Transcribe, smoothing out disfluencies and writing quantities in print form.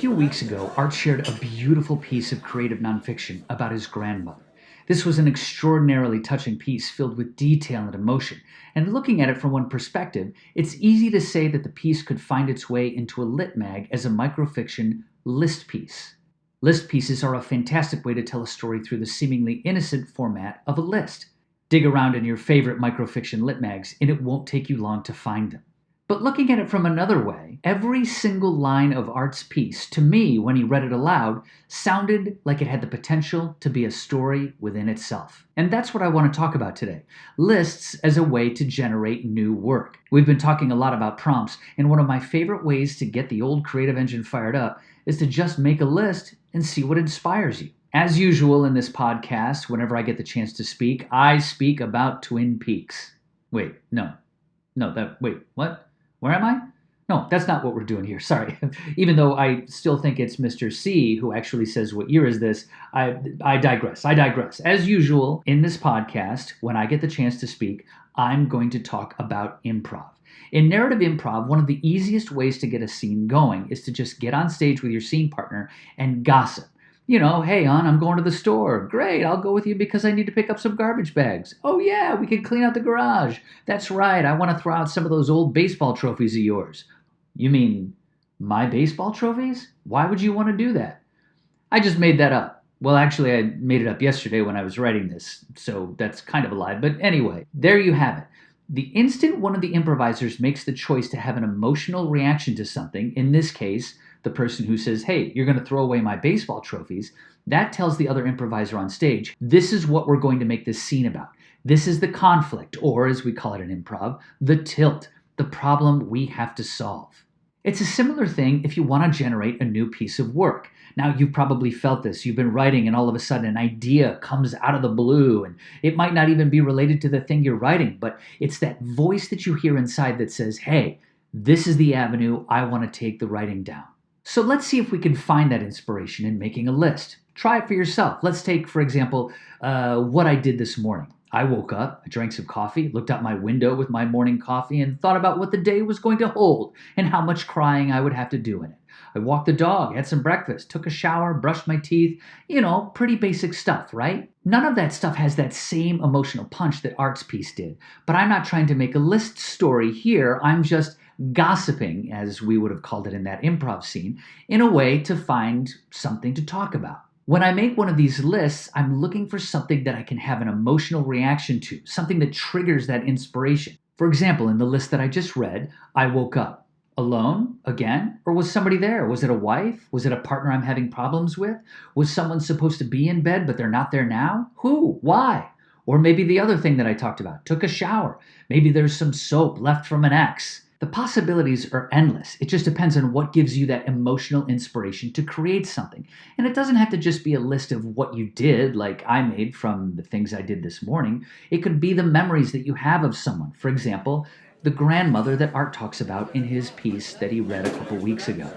few weeks ago, Art shared a beautiful piece of creative nonfiction about his grandmother. This was an extraordinarily touching piece filled with detail and emotion, and looking at it from one perspective, it's easy to say that the piece could find its way into a lit mag as a microfiction list piece. List pieces are a fantastic way to tell a story through the seemingly innocent format of a list. Dig around in your favorite microfiction lit mags, and it won't take you long to find them. But looking at it from another way, every single line of Art's piece, to me, when he read it aloud, sounded like it had the potential to be a story within itself. And that's what I want to talk about today. Lists as a way to generate new work. We've been talking a lot about prompts, and one of my favorite ways to get the old creative engine fired up is to just make a list and see what inspires you. As usual in this podcast, whenever I get the chance to speak, I speak about Twin Peaks. Wait, what? Where am I? No, that's not what we're doing here. Sorry. Even though I still think it's Mr. C who actually says, what year is this? I digress. As usual, in this podcast, when I get the chance to speak, I'm going to talk about improv. In narrative improv, one of the easiest ways to get a scene going is to just get on stage with your scene partner and gossip. You know, hey, hon, I'm going to the store. Great, I'll go with you because I need to pick up some garbage bags. Oh, yeah, we can clean out the garage. That's right, I want to throw out some of those old baseball trophies of yours. You mean my baseball trophies? Why would you want to do that? I just made that up. Well, actually, I made it up yesterday when I was writing this, so that's kind of a lie. But anyway, there you have it. The instant one of the improvisers makes the choice to have an emotional reaction to something, in this case, the person who says, hey, you're going to throw away my baseball trophies, that tells the other improviser on stage, this is what we're going to make this scene about. This is the conflict, or as we call it in improv, the tilt, the problem we have to solve. It's a similar thing if you want to generate a new piece of work. Now, you've probably felt this. You've been writing and all of a sudden an idea comes out of the blue, and it might not even be related to the thing you're writing, but it's that voice that you hear inside that says, hey, this is the avenue I want to take the writing down. So let's see if we can find that inspiration in making a list. Try it for yourself. Let's take, for example, what I did this morning. I woke up, I drank some coffee, looked out my window with my morning coffee, and thought about what the day was going to hold and how much crying I would have to do in it. I walked the dog, had some breakfast, took a shower, brushed my teeth. Pretty basic stuff, right? None of that stuff has that same emotional punch that Art's piece did. But I'm not trying to make a list story here. I'm just gossiping, as we would have called it in that improv scene, in a way to find something to talk about. When I make one of these lists, I'm looking for something that I can have an emotional reaction to, something that triggers that inspiration. For example, in the list that I just read, I woke up. Alone? Again? Or was somebody there? Was it a wife? Was it a partner I'm having problems with? Was someone supposed to be in bed but they're not there now? Who? Why? Or maybe the other thing that I talked about, took a shower. Maybe there's some soap left from an ex. The possibilities are endless. It just depends on what gives you that emotional inspiration to create something. And it doesn't have to just be a list of what you did, like I made from the things I did this morning. It could be the memories that you have of someone. For example, the grandmother that Art talks about in his piece that he read a couple weeks ago.